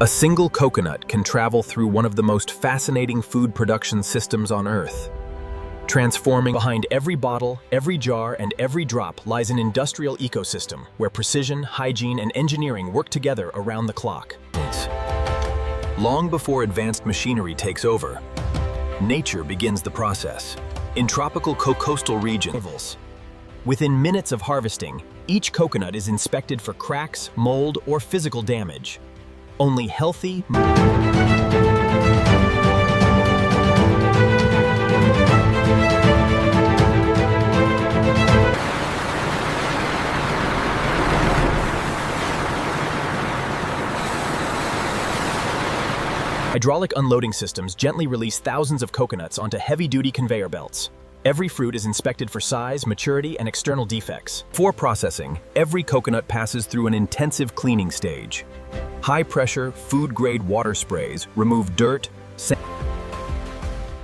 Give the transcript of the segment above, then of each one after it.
A single coconut can travel through one of the most fascinating food production systems on Earth. Transforming behind every bottle, every jar, and every drop lies an industrial ecosystem where precision, hygiene, and engineering work together around the clock. Long before advanced machinery takes over, nature begins the process. In tropical coastal regions, within minutes of harvesting, each coconut is inspected for cracks, mold, or physical damage. Only healthy, hydraulic unloading systems gently release thousands of coconuts onto heavy-duty conveyor belts. Every fruit is inspected for size, maturity, and external defects. Before processing, every coconut passes through an intensive cleaning stage. High-pressure, food-grade water sprays remove dirt, sand.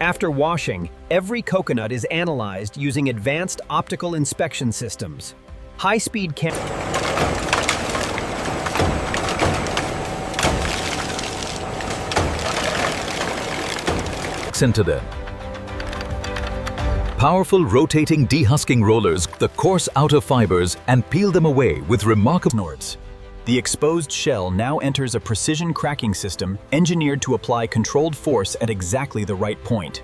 After washing, every coconut is analyzed using advanced optical inspection systems. High-speed into them. Powerful rotating dehusking rollers the coarse outer fibers and peel them away with remarkable snorts. The exposed shell now enters a precision cracking system engineered to apply controlled force at exactly the right point.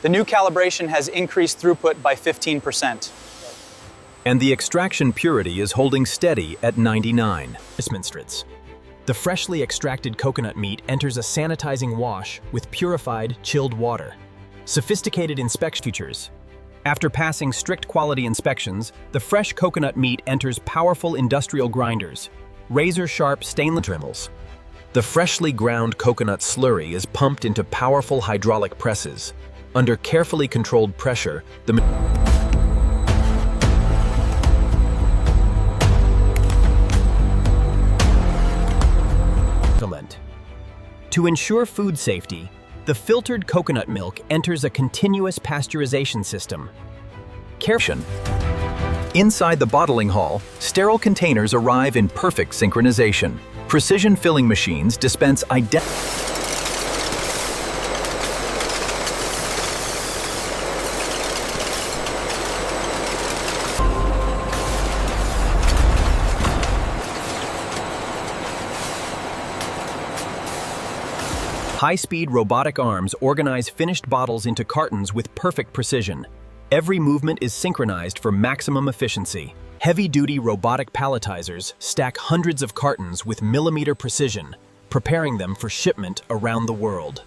The new calibration has increased throughput by 15%. And the extraction purity is holding steady at 99. The freshly extracted coconut meat enters a sanitizing wash with purified, chilled water. Sophisticated inspection features. After passing strict quality inspections, the fresh coconut meat enters powerful industrial grinders, razor-sharp stainless trimmels. The freshly ground coconut slurry is pumped into powerful hydraulic presses. Under carefully controlled pressure, To ensure food safety, the filtered coconut milk enters a continuous pasteurization system. Inside the bottling hall, sterile containers arrive in perfect synchronization. Precision filling machines dispense high-speed robotic arms organize finished bottles into cartons with perfect precision. Every movement is synchronized for maximum efficiency. Heavy-duty robotic palletizers stack hundreds of cartons with millimeter precision, preparing them for shipment around the world.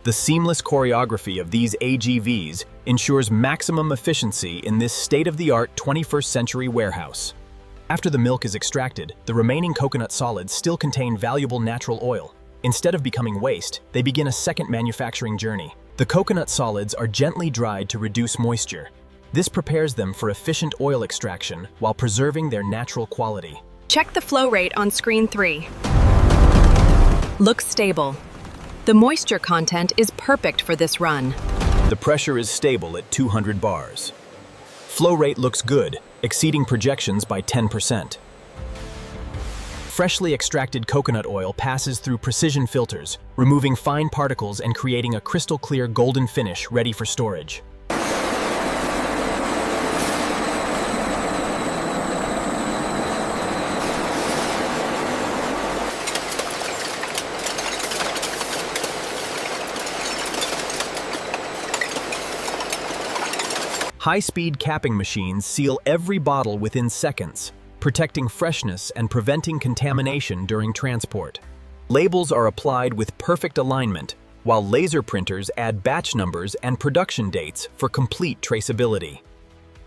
The seamless choreography of these AGVs ensures maximum efficiency in this state-of-the-art 21st century warehouse. After the milk is extracted, the remaining coconut solids still contain valuable natural oil. Instead of becoming waste, they begin a second manufacturing journey. The coconut solids are gently dried to reduce moisture. This prepares them for efficient oil extraction while preserving their natural quality. Check the flow rate on screen 3. Looks stable. The moisture content is perfect for this run. The pressure is stable at 200 bars. Flow rate looks good, exceeding projections by 10%. Freshly extracted coconut oil passes through precision filters, removing fine particles and creating a crystal-clear golden finish ready for storage. High-speed capping machines seal every bottle within seconds, protecting freshness and preventing contamination during transport. Labels are applied with perfect alignment, while laser printers add batch numbers and production dates for complete traceability.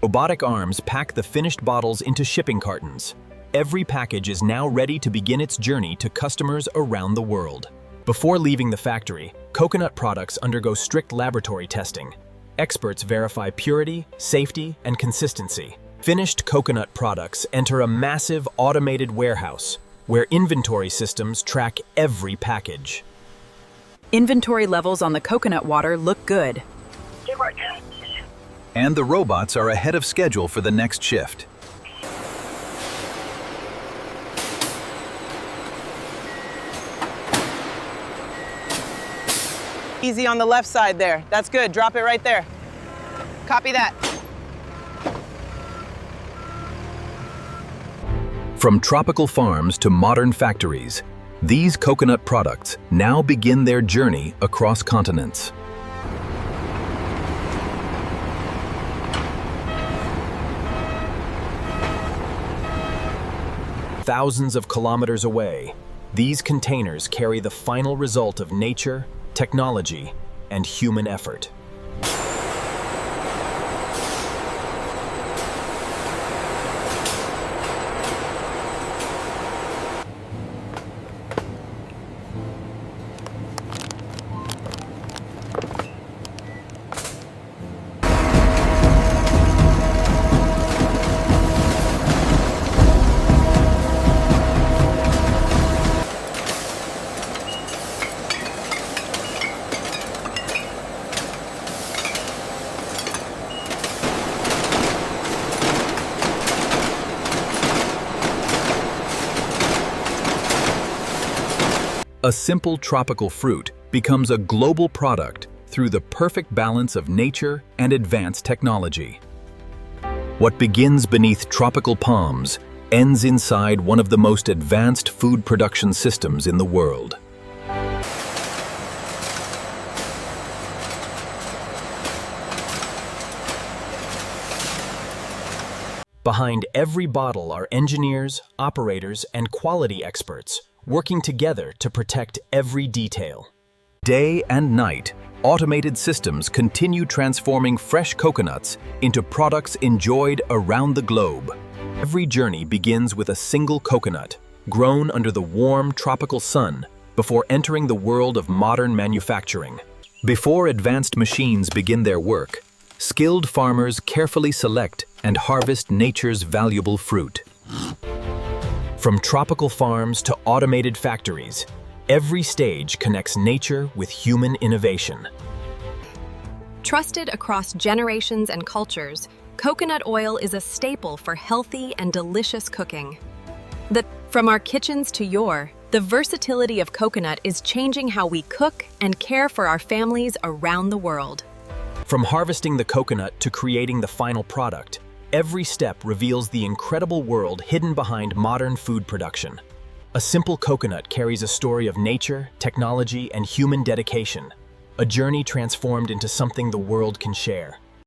Robotic arms pack the finished bottles into shipping cartons. Every package is now ready to begin its journey to customers around the world. Before leaving the factory, coconut products undergo strict laboratory testing. Experts verify purity, safety, and consistency. Finished coconut products enter a massive automated warehouse where inventory systems track every package. Inventory levels on the coconut water look good. And the robots are ahead of schedule for the next shift. Easy on the left side there. That's good. Drop it right there. Copy that. From tropical farms to modern factories, these coconut products now begin their journey across continents. Thousands of kilometers away, these containers carry the final result of nature, technology, and human effort. A simple tropical fruit becomes a global product through the perfect balance of nature and advanced technology. What begins beneath tropical palms ends inside one of the most advanced food production systems in the world. Behind every bottle are engineers, operators, and quality experts working together to protect every detail. Day and night, automated systems continue transforming fresh coconuts into products enjoyed around the globe. Every journey begins with a single coconut, grown under the warm tropical sun, before entering the world of modern manufacturing. Before advanced machines begin their work, skilled farmers carefully select and harvest nature's valuable fruit. From tropical farms to automated factories, every stage connects nature with human innovation. Trusted across generations and cultures, coconut oil is a staple for healthy and delicious cooking. From our kitchens to the versatility of coconut is changing how we cook and care for our families around the world. From harvesting the coconut to creating the final product, every step reveals the incredible world hidden behind modern food production. A simple coconut carries a story of nature, technology, and human dedication, a journey transformed into something the world can share.